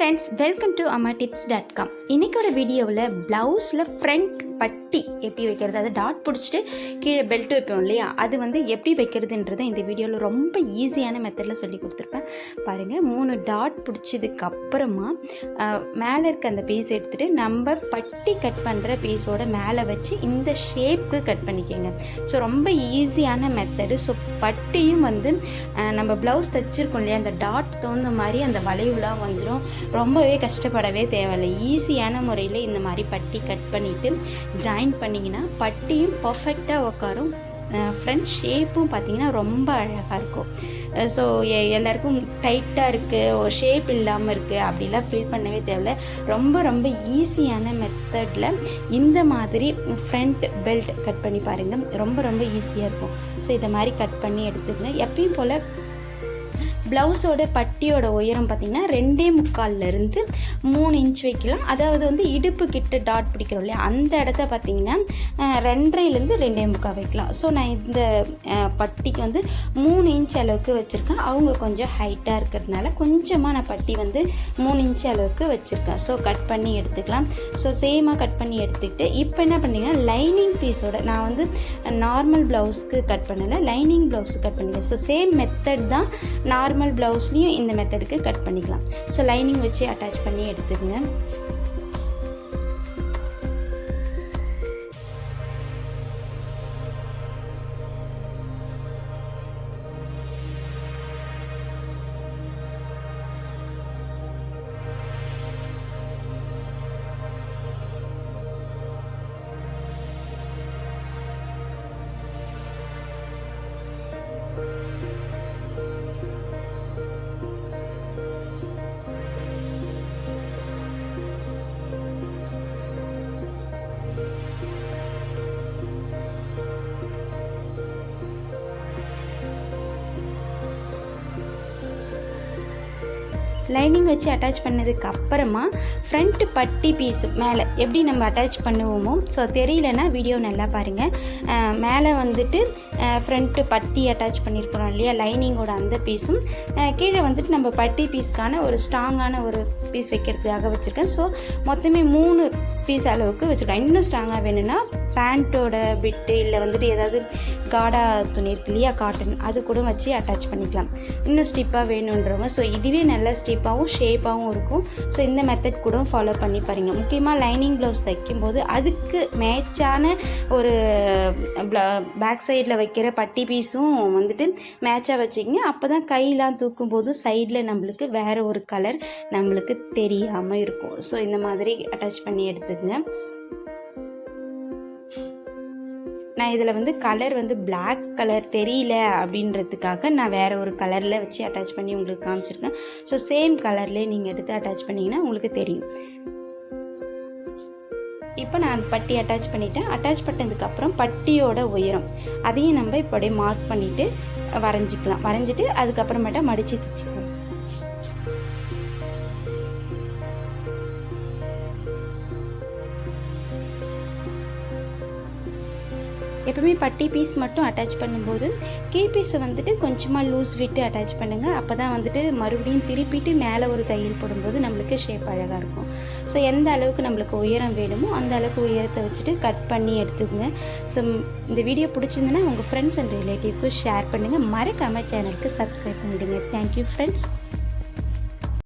friends, welcome to amatips.com. இன்னைக்கோட வீடியோவில் ப்ளவுஸில் front பட்டி எப்படி வைக்கிறது, அதை டாட் பிடிச்சிட்டு கீழே பெல்ட் வைப்போம் இல்லையா, அது வந்து எப்படி வைக்கிறதுன்றதை இந்த வீடியோவில் ரொம்ப ஈஸியான மெத்தடில் சொல்லி கொடுத்துருப்பேன். பாருங்கள், 3 டாட் பிடிச்சதுக்கப்புறமா மேலே இருக்க அந்த பீஸ் எடுத்துகிட்டு நம்ம பட்டி கட் பண்ணுற பீஸோட மேலே வச்சு இந்த ஷேப்புக்கு கட் பண்ணிக்கோங்க. ஸோ ரொம்ப ஈஸியான மெத்தடு. ஸோ பட்டியும் வந்து நம்ம ப்ளவுஸ் தைச்சிருக்கோம் இல்லையா, அந்த டாட் தகுந்த மாதிரி அந்த வளைவுலாம் வந்துடும். ரொம்பவே கஷ்டப்படவே தேவையில்லை. ஈஸியான முறையில் இந்த மாதிரி பட்டி கட் பண்ணிவிட்டு ஜாயின் பண்ணிங்கன்னா பட்டியும் பர்ஃபெக்டாக உட்காரும். ஃப்ரண்ட் ஷேப்பும் பார்த்திங்கன்னா ரொம்ப அழகாக இருக்கும். ஸோ எல்லாருக்கும் டைட்டாக இருக்குது, ஒரு ஷேப் இல்லாமல் இருக்குது அப்படிலாம் ஃபீல் பண்ணவே தேவையில்லை. ரொம்ப ரொம்ப ஈஸியான மெத்தடில் இந்த மாதிரி ஃப்ரண்ட் பெல்ட் கட் பண்ணி பாருங்கள், ரொம்ப ரொம்ப ஈஸியாக இருக்கும். ஸோ இதை மாதிரி கட் பண்ணி எடுத்துக்கங்க. எப்பயும் போல் ப்ளவுஸோட பட்டியோட உயரம் பார்த்திங்கன்னா 2.25 3 இன்ச் வைக்கலாம். அதாவது வந்து இடுப்பு கிட்ட டாட் பிடிக்கிறோம் இல்லையா, அந்த இடத்த பார்த்திங்கன்னா 2.5 2.25 வைக்கலாம். ஸோ நான் இந்த பட்டிக்கு வந்து 3 இன்ச் அளவுக்கு வச்சுருக்கேன். அவங்க கொஞ்சம் ஹைட்டாக இருக்கிறதுனால கொஞ்சமாக நான் பட்டி வந்து 3 இன்ச் அளவுக்கு வச்சுருக்கேன். ஸோ கட் பண்ணி எடுத்துக்கலாம். ஸோ சேமாக கட் பண்ணி எடுத்துக்கிட்டு இப்போ என்ன பண்ணிங்கன்னா லைனிங் பீஸோட, நான் வந்து நார்மல் ப்ளவுஸ்க்கு கட் பண்ணலை, லைனிங் ப்ளவுஸுக்கு கட் பண்ணிக்கிறேன். ஸோ சேம் மெத்தட் தான் நார்மல் ப்ளவுஸ்லையும் இந்த மெத்தடுக்கு கட் பண்ணிக்கலாம். ஸோ லைனிங் வச்சு அட்டாச் பண்ணி எடுத்துக்கங்க. லைனிங் வச்சு அட்டாச் பண்ணதுக்கு அப்புறமா ஃப்ரண்ட் பட்டி பீஸு மேலே எப்படி நம்ம அட்டாச் பண்ணுவோமோ, ஸோ தெரியலனா வீடியோ நல்லா பாருங்கள். மேலே வந்துட்டு ஃப்ரண்ட்டு பட்டி அட்டாச் பண்ணியிருக்கிறோம் இல்லையா, லைனிங்கோட அந்த பீஸும் கீழே வந்துட்டு நம்ம பட்டி பீஸ்க்கான ஒரு ஸ்ட்ராங்கான ஒரு பீஸ் வைக்கிறதுக்காக வச்சுருக்கேன். ஸோ மொத்தமே 3 பீஸ் அளவுக்கு வச்சுருக்கேன். இன்னும் ஸ்ட்ராங்காக வேணும்னா பேண்ட்டோட பிட்டு இல்லை வந்துட்டு ஏதாவது காடா துணி இருக்கு இல்லையா, காட்டன், அது கூட வச்சு அட்டாச் பண்ணிக்கலாம். இன்னும் ஸ்டிப்பாக வேணுன்றவங்க. ஸோ இதுவே நல்ல ஸ்டிப்பாகவும் ஷேப்பாகவும் இருக்கும். ஸோ இந்த மெத்தட் கூட ஃபாலோ பண்ணி பாருங்கள். முக்கியமாக லைனிங் ப்ளவுஸ் தைக்கும்போது அதுக்கு மேட்சான ஒரு பேக் சைடில் வைக்கிற பட்டி பீஸும் வந்துட்டு மேட்சாக வச்சுக்கிங்க. அப்போ தான் கையெலாம் தூக்கும்போது சைடில் நம்மளுக்கு வேறு ஒரு கலர் நம்மளுக்கு தெரியாமல் இருக்கும். ஸோ இந்த மாதிரி அட்டாச் பண்ணி எடுத்துக்கங்க. நான் இதில் வந்து கலர் வந்து பிளாக் கலர் தெரியல அப்படின்றதுக்காக நான் வேறு ஒரு கலரில் வச்சு அட்டாச் பண்ணி உங்களுக்கு காமிச்சிருக்கேன். ஸோ சேம் கலர்லேயே நீங்கள் எடுத்து அட்டாச் பண்ணிங்கன்னா உங்களுக்கு தெரியும். இப்போ நான் பட்டி அட்டாச் பண்ணிவிட்டேன். அட்டாச் பண்ணதுக்கப்புறம் பட்டியோட உயரம் அதையும் நம்ம இப்போ அப்படியே மார்க் பண்ணிவிட்டு வரைஞ்சிக்கலாம். வரைஞ்சிட்டு அதுக்கப்புறமேட்டா மடித்து தைச்சிக்கலாம். எப்பவுமே பட்டி பீஸ் மட்டும் அட்டாச் பண்ணும்போது கீழ் பீஸை வந்துட்டு கொஞ்சமாக லூஸ் விட்டு அட்டாச் பண்ணுங்கள். அப்போ தான் வந்துட்டு மறுபடியும் திருப்பிட்டு மேலே ஒரு தையல் போடும்போது நம்மளுக்கு ஷேப் அழகாக இருக்கும். ஸோ எந்த அளவுக்கு நம்மளுக்கு உயரம் வேணுமோ அந்த அளவுக்கு உயரத்தை வச்சுட்டு கட் பண்ணி எடுத்துக்கோங்க. ஸோ இந்த வீடியோ பிடிச்சிருந்துன்னா உங்கள் ஃப்ரெண்ட்ஸ் அண்ட் ரிலேட்டிவ்க்கு ஷேர் பண்ணுங்கள். மறக்காமல் சேனலுக்கு சப்ஸ்கிரைப் பண்ணிவிடுங்க. Thank you friends.